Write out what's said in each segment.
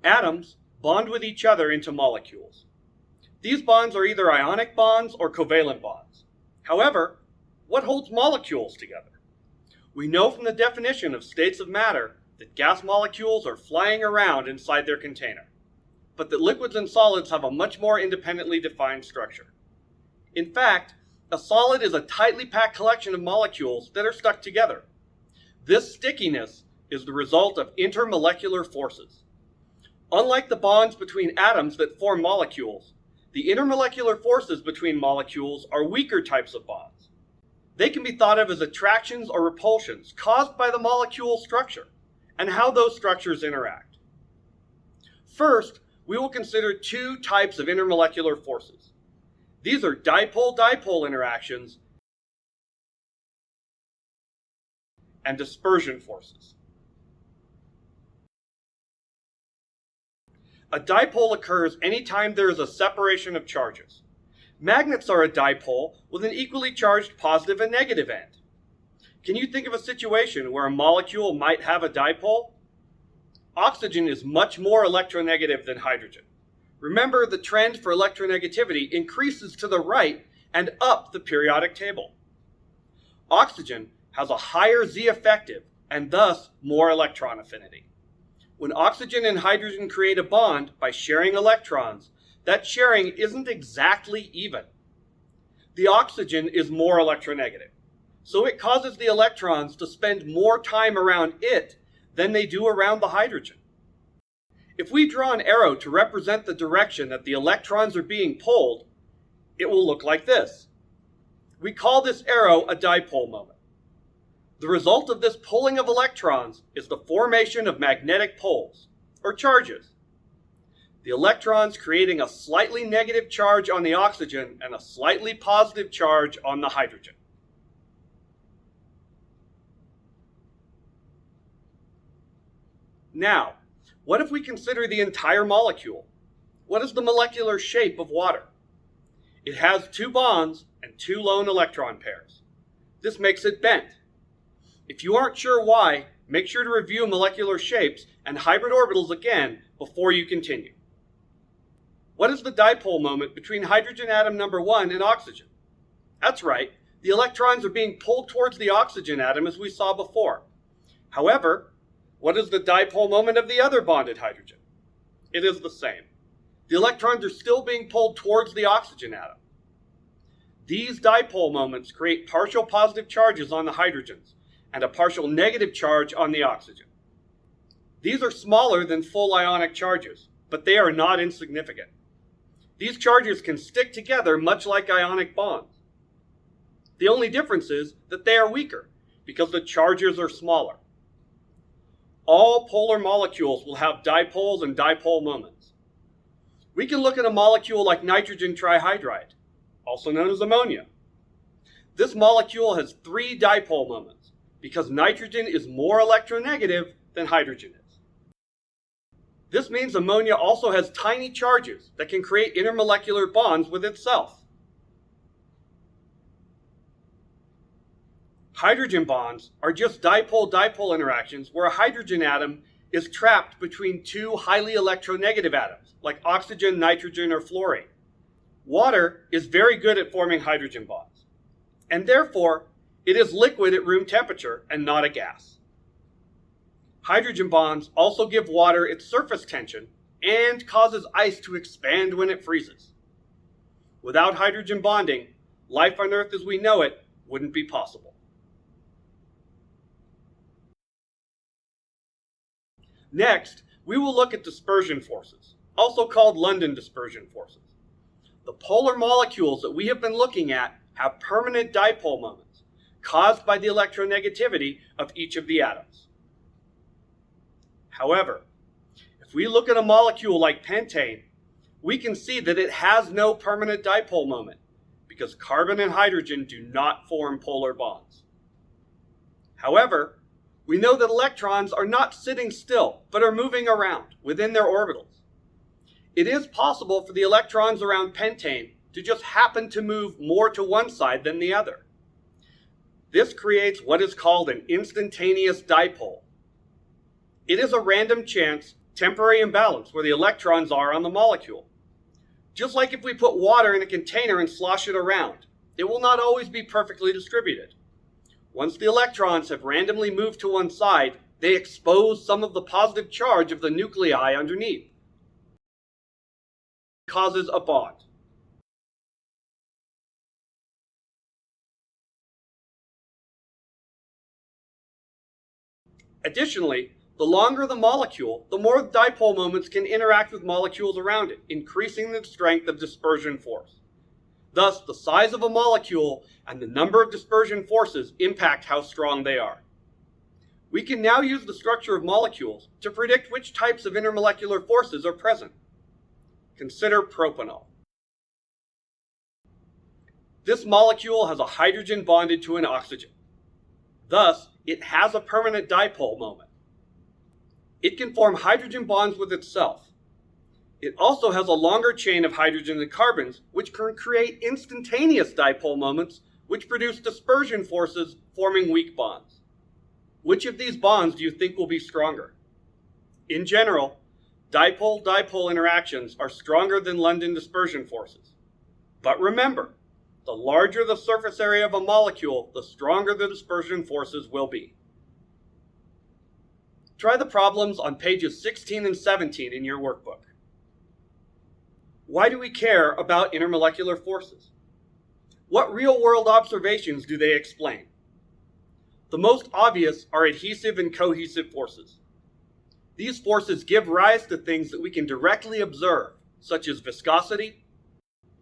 Atoms bond with each other into molecules. These bonds are either ionic bonds or covalent bonds. However, what holds molecules together? We know from the definition of states of matter that gas molecules are flying around inside their container, but that liquids and solids have a much more independently defined structure. In fact, a solid is a tightly packed collection of molecules that are stuck together. This stickiness is the result of intermolecular forces. Unlike the bonds between atoms that form molecules, the intermolecular forces between molecules are weaker types of bonds. They can be thought of as attractions or repulsions caused by the molecule structure and how those structures interact. First, we will consider two types of intermolecular forces. These are dipole-dipole interactions and dispersion forces. A dipole occurs anytime there is a separation of charges. Magnets are a dipole with an equally charged positive and negative end. Can you think of a situation where a molecule might have a dipole? Oxygen is much more electronegative than hydrogen. Remember, the trend for electronegativity increases to the right and up the periodic table. Oxygen has a higher Z effective and thus more electron affinity. When oxygen and hydrogen create a bond by sharing electrons, that sharing isn't exactly even. The oxygen is more electronegative, so it causes the electrons to spend more time around it than they do around the hydrogen. If we draw an arrow to represent the direction that the electrons are being pulled, it will look like this. We call this arrow a dipole moment. The result of this pulling of electrons is the formation of magnetic poles, or charges. The electrons creating a slightly negative charge on the oxygen and a slightly positive charge on the hydrogen. Now, what if we consider the entire molecule? What is the molecular shape of water? It has two bonds and two lone electron pairs. This makes it bent. If you aren't sure why, make sure to review molecular shapes and hybrid orbitals again before you continue. What is the dipole moment between hydrogen atom number 1 and oxygen? That's right, the electrons are being pulled towards the oxygen atom as we saw before. However, what is the dipole moment of the other bonded hydrogen? It is the same. The electrons are still being pulled towards the oxygen atom. These dipole moments create partial positive charges on the hydrogens and a partial negative charge on the oxygen. These are smaller than full ionic charges, but they are not insignificant. These charges can stick together much like ionic bonds. The only difference is that they are weaker because the charges are smaller. All polar molecules will have dipoles and dipole moments. We can look at a molecule like nitrogen trihydride, also known as ammonia. This molecule has 3 dipole moments because nitrogen is more electronegative than hydrogen is. This means ammonia also has tiny charges that can create intermolecular bonds with itself. Hydrogen bonds are just dipole-dipole interactions where a hydrogen atom is trapped between 2 highly electronegative atoms, like oxygen, nitrogen, or fluorine. Water is very good at forming hydrogen bonds, and therefore it is liquid at room temperature and not a gas. Hydrogen bonds also give water its surface tension and causes ice to expand when it freezes. Without hydrogen bonding, life on Earth as we know it wouldn't be possible. Next, we will look at dispersion forces, also called London dispersion forces. The polar molecules that we have been looking at have permanent dipole moments caused by the electronegativity of each of the atoms. However, if we look at a molecule like pentane, we can see that it has no permanent dipole moment because carbon and hydrogen do not form polar bonds. However, we know that electrons are not sitting still, but are moving around within their orbitals. It is possible for the electrons around pentane to just happen to move more to one side than the other. This creates what is called an instantaneous dipole. It is a random chance temporary imbalance where the electrons are on the molecule. Just like if we put water in a container and slosh it around, it will not always be perfectly distributed. Once the electrons have randomly moved to one side, they expose some of the positive charge of the nuclei underneath. It causes a bond. Additionally, the longer the molecule, the more dipole moments can interact with molecules around it, increasing the strength of dispersion force. Thus, the size of a molecule and the number of dispersion forces impact how strong they are. We can now use the structure of molecules to predict which types of intermolecular forces are present. Consider propanol. This molecule has a hydrogen bonded to an oxygen. Thus, it has a permanent dipole moment. It can form hydrogen bonds with itself. It also has a longer chain of hydrogens and carbons, which can create instantaneous dipole moments, which produce dispersion forces forming weak bonds. Which of these bonds do you think will be stronger? In general, dipole-dipole interactions are stronger than London dispersion forces. But remember, the larger the surface area of a molecule, the stronger the dispersion forces will be. Try the problems on pages 16 and 17 in your workbook. Why do we care about intermolecular forces? What real-world observations do they explain? The most obvious are adhesive and cohesive forces. These forces give rise to things that we can directly observe, such as viscosity,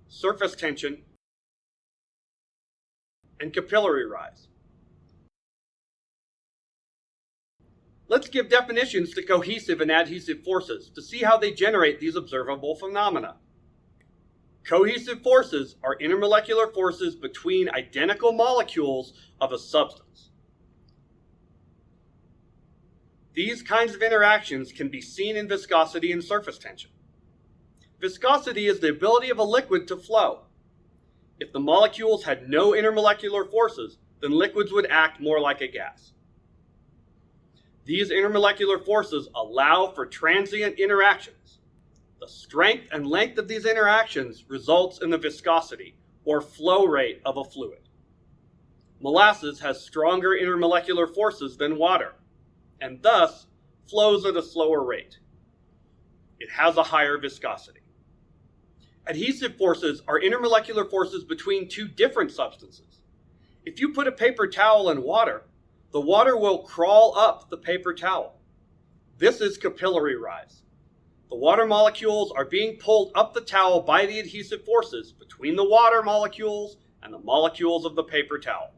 surface tension, and capillary rise. Let's give definitions to cohesive and adhesive forces to see how they generate these observable phenomena. Cohesive forces are intermolecular forces between identical molecules of a substance. These kinds of interactions can be seen in viscosity and surface tension. Viscosity is the ability of a liquid to flow. If the molecules had no intermolecular forces, then liquids would act more like a gas. These intermolecular forces allow for transient interactions. The strength and length of these interactions results in the viscosity, or flow rate, of a fluid. Molasses has stronger intermolecular forces than water, and thus flows at a slower rate. It has a higher viscosity. Adhesive forces are intermolecular forces between two different substances. If you put a paper towel in water, the water will crawl up the paper towel. This is capillary rise. The water molecules are being pulled up the towel by the adhesive forces between the water molecules and the molecules of the paper towel.